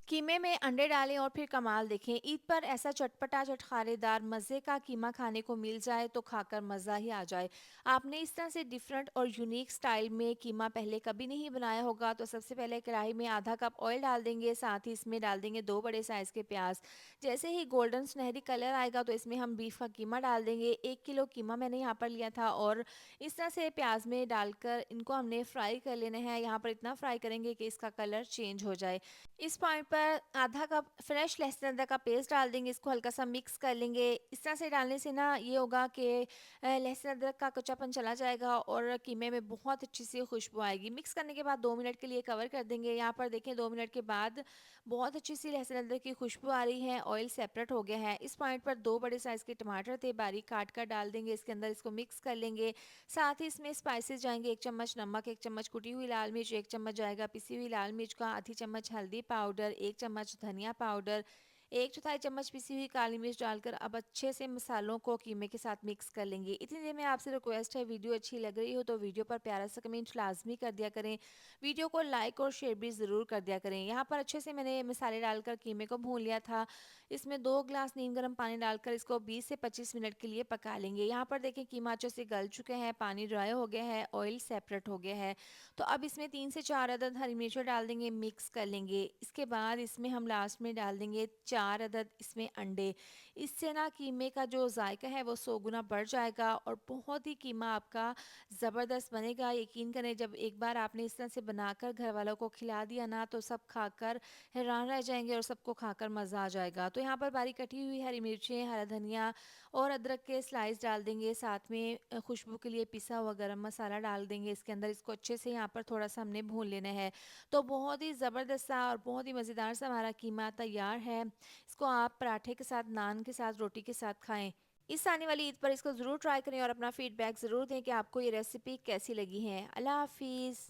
कीमे में अंडे डालें और फिर कमाल देखें। ईद पर ऐसा चटपटा चटखारेदार मज़े का कीमा खाने को मिल जाए तो खाकर मज़ा ही आ जाए। आपने इस तरह से डिफरेंट और यूनिक स्टाइल में कीमा पहले कभी नहीं बनाया होगा, तो सबसे पहले कढ़ाई में आधा कप ऑयल डाल देंगे, साथ ही इसमें डाल देंगे 2 बड़े साइज़ के प्याज। जैसे ही गोल्डन सुनहरी कलर आएगा तो इसमें हम बीफ का कीमा डाल देंगे। 1 किलो कीमा मैंने यहाँ पर लिया था और इस तरह से प्याज में डालकर इनको हमने फ्राई कर लेना है। यहाँ पर इतना फ्राई करेंगे कि इसका कलर चेंज हो जाए। इस पॉइंट पर आधा कप फ्रेश लहसुन अदरक का पेस्ट डाल देंगे, इसको हल्का सा मिक्स कर लेंगे। इस तरह से डालने से ना ये होगा कि लहसुन अदरक का कच्चापन चला जाएगा और कीमे में बहुत अच्छी सी खुशबू आएगी। मिक्स करने के बाद 2 मिनट के लिए कवर कर देंगे। यहाँ पर देखें 2 मिनट के बाद बहुत अच्छी सी लहसुन अदरक की खुशबू आ रही है, ऑयल सेपरेट हो गया है। इस पॉइंट पर 2 बड़े साइज़ के टमाटर थे, बारीक काट कर डाल देंगे इसके अंदर, इसको मिक्स कर लेंगे। साथ ही इसमें स्पाइसेस जाएंगे, 1 चम्मच नमक, 1 चम्मच कुटी हुई लाल मिर्च, 1 चम्मच जाएगा पिसी हुई लाल मिर्च का, आधी चम्मच हल्दी पाउडर, 1 चम्मच धनिया पाउडर, 1 चौथाई चम्मच पिसी हुई काली मिर्च डालकर अब अच्छे से मसालों को कीमे के साथ मिक्स कर लेंगे। इतनी देर में आपसे रिक्वेस्ट है, वीडियो अच्छी लग रही हो तो वीडियो पर प्यारा सा कमेंट लाजमी कर दिया करें। वीडियो को लाइक और शेयर भी ज़रूर कर दिया करें। यहाँ पर अच्छे से मैंने मसाले डालकर कीमे को भून लिया था। इसमें 2 ग्लास नीम गर्म पानी डालकर इसको 20 से 25 मिनट के लिए पका लेंगे। यहाँ पर देखें कीमा अच्छे से गल चुके हैं, पानी ड्राई हो गया है, ऑयल सेपरेट हो गया है। तो अब इसमें 3 से 4 अदद हरी मिर्च डाल देंगे, मिक्स कर लेंगे। इसके बाद इसमें हम लास्ट में डाल देंगे 4 अदद इसमें अंडे। इससे ना कीमे का जो जायका है वो 100 गुना बढ़ जाएगा और बहुत ही कीमा आपका ज़बरदस्त बनेगा। यकीन करें, जब एक बार आपने इस तरह से बनाकर घर वालों को खिला दिया ना तो सब खाकर हैरान रह जाएंगे और सबको खाकर मज़ा आ जाएगा। तो यहाँ पर बारीक कटी हुई हरी मिर्चें, हरा धनिया और अदरक के स्लाइस डाल देंगे। साथ में खुशबू के लिए पिसा हुआ गरम मसाला डाल देंगे इसके अंदर। इसको अच्छे से यहाँ पर थोड़ा सा हमने भून लेना है। तो बहुत ही ज़बरदस्त सा और बहुत ही मज़ेदार सा हमारा कीमा तैयार है। इसको आप पराठे के साथ, नान के साथ, रोटी के साथ खाएं। इस आने वाली ईद पर इसको ज़रूर ट्राई करें और अपना फीडबैक ज़रूर दें कि आपको ये रेसिपी कैसी लगी है। अल्लाह हाफिज़।